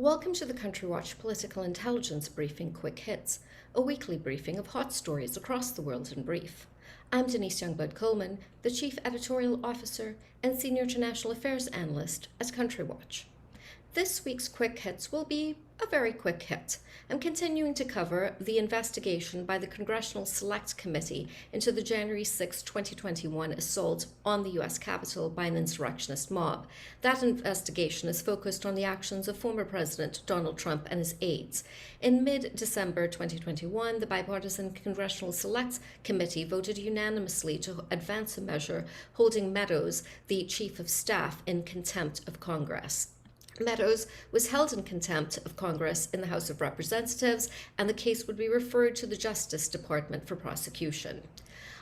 Welcome to the Country Watch Political Intelligence Briefing Quick Hits, a weekly briefing of hot stories across the world in brief. I'm Denise Youngblood-Coleman, the Chief Editorial Officer and Senior International Affairs Analyst at Country Watch. This week's Quick Hits will be a very quick hit. I'm continuing to cover the investigation by the Congressional Select Committee into the January 6, 2021 assault on the U.S. Capitol by an insurrectionist mob. That investigation is focused on the actions of former President Donald Trump and his aides. In mid-December 2021, the bipartisan Congressional Select Committee voted unanimously to advance a measure holding Meadows, the Chief of Staff, in contempt of Congress. Meadows was held in contempt of Congress in the House of Representatives, and the case would be referred to the Justice Department for prosecution.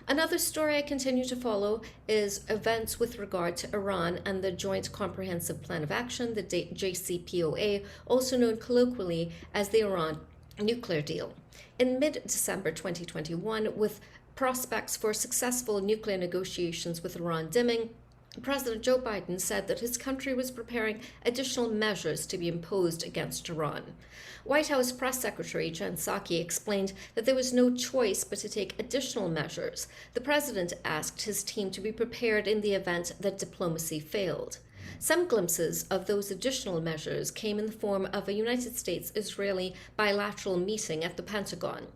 Another story I continue to follow is events with regard to Iran and the Joint Comprehensive Plan of Action, the JCPOA, also known colloquially as the Iran nuclear deal. In mid-December 2021, with prospects for successful nuclear negotiations with Iran dimming, President Joe Biden said that his country was preparing additional measures to be imposed against Iran. White House Press Secretary Jen Psaki explained that there was no choice but to take additional measures. The president asked his team to be prepared in the event that diplomacy failed. Some glimpses of those additional measures came in the form of a United States-Israeli bilateral meeting at the Pentagon.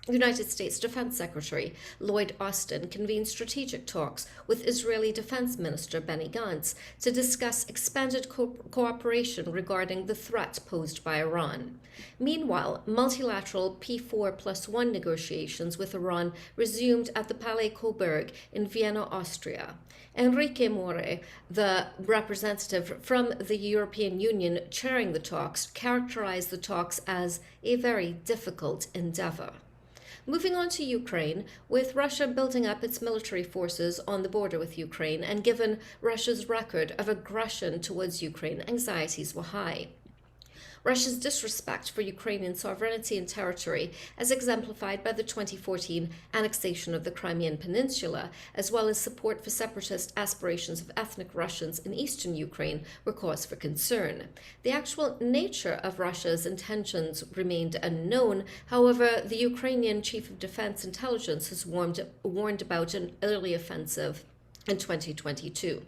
United States Defense Secretary Lloyd Austin convened strategic talks with Israeli Defense Minister Benny Gantz to discuss expanded cooperation regarding the threat posed by Iran. Meanwhile, multilateral P4+1 negotiations with Iran resumed at the Palais Coburg in Vienna, Austria. Enrique More, the representative from the European Union chairing the talks, characterized the talks as a very difficult endeavor. Moving on to Ukraine, with Russia building up its military forces on the border with Ukraine, and given Russia's record of aggression towards Ukraine, anxieties were high. Russia's disrespect for Ukrainian sovereignty and territory, as exemplified by the 2014 annexation of the Crimean Peninsula, as well as support for separatist aspirations of ethnic Russians in eastern Ukraine, were cause for concern. The actual nature of Russia's intentions remained unknown. However, the Ukrainian Chief of Defense Intelligence has warned about an early offensive in 2022.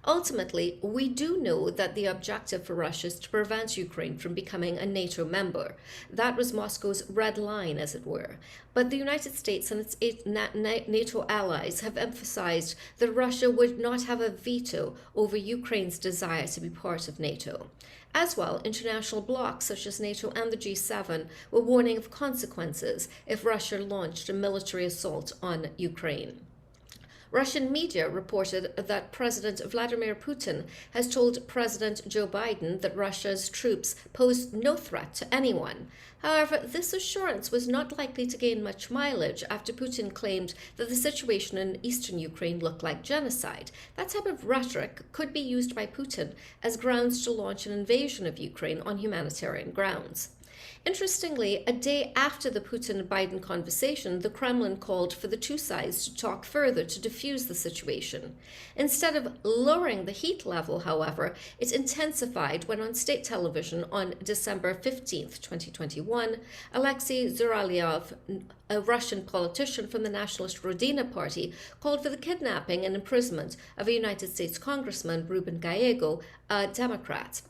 Ultimately, we do know that the objective for Russia is to prevent Ukraine from becoming a NATO member. That was Moscow's red line, as it were. But the United States and its NATO allies have emphasized that Russia would not have a veto over Ukraine's desire to be part of NATO. As well, international blocs such as NATO and the G7 were warning of consequences if Russia launched a military assault on Ukraine. Russian media reported that President Vladimir Putin has told President Joe Biden that Russia's troops pose no threat to anyone. However, this assurance was not likely to gain much mileage after Putin claimed that the situation in eastern Ukraine looked like genocide. That type of rhetoric could be used by Putin as grounds to launch an invasion of Ukraine on humanitarian grounds. Interestingly, a day after the Putin-Biden conversation, the Kremlin called for the two sides to talk further to defuse the situation. Instead of lowering the heat level, however, it intensified when on state television on December 15, 2021, Alexei Zuralyov, a Russian politician from the nationalist Rodina party, called for the kidnapping and imprisonment of a United States Congressman, Ruben Gallego, a Democrat.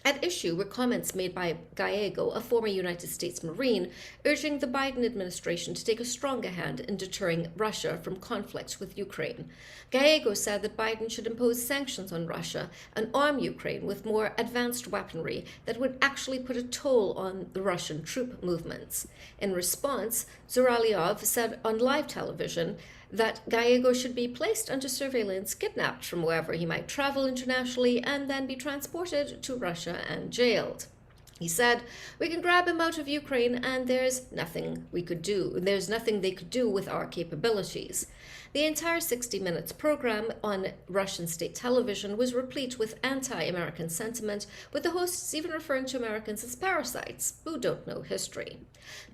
At issue were comments made by Gallego, a former United States Marine, urging the Biden administration to take a stronger hand in deterring Russia from conflict with Ukraine. Gallego said that Biden should impose sanctions on Russia and arm Ukraine with more advanced weaponry that would actually put a toll on the Russian troop movements. In response, Zuralyov said on live television that Gallego should be placed under surveillance, kidnapped from wherever he might travel internationally, and then be transported to Russia and jailed. He said, "We can grab him out of Ukraine and there's nothing we could do. There's nothing they could do with our capabilities." The entire 60 Minutes program on Russian state television was replete with anti-American sentiment, with the hosts even referring to Americans as parasites who don't know history.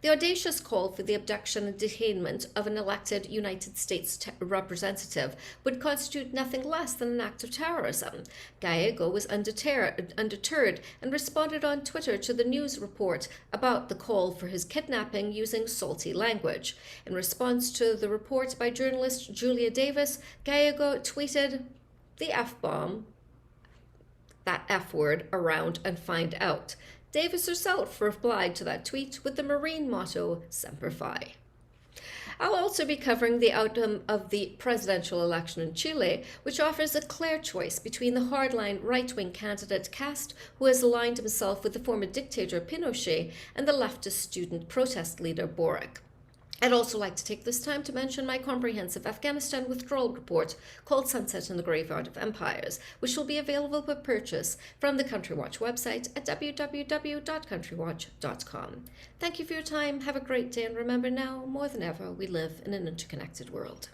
The audacious call for the abduction and detainment of an elected United States representative would constitute nothing less than an act of terrorism. Gallego was undeterred and responded on Twitter to the news report about the call for his kidnapping using salty language. In response to the report by journalist Julia Davis, Gallego tweeted, "The F-bomb, that F word, around and find out." Davis herself replied to that tweet with the Marine motto, Semper Fi. I'll also be covering the outcome of the presidential election in Chile, which offers a clear choice between the hardline right-wing candidate Cast, who has aligned himself with the former dictator Pinochet, and the leftist student protest leader Boric. I'd also like to take this time to mention my comprehensive Afghanistan withdrawal report called Sunset in the Graveyard of Empires, which will be available for purchase from the Country Watch website at www.countrywatch.com. Thank you for your time, have a great day, and remember now, more than ever, we live in an interconnected world.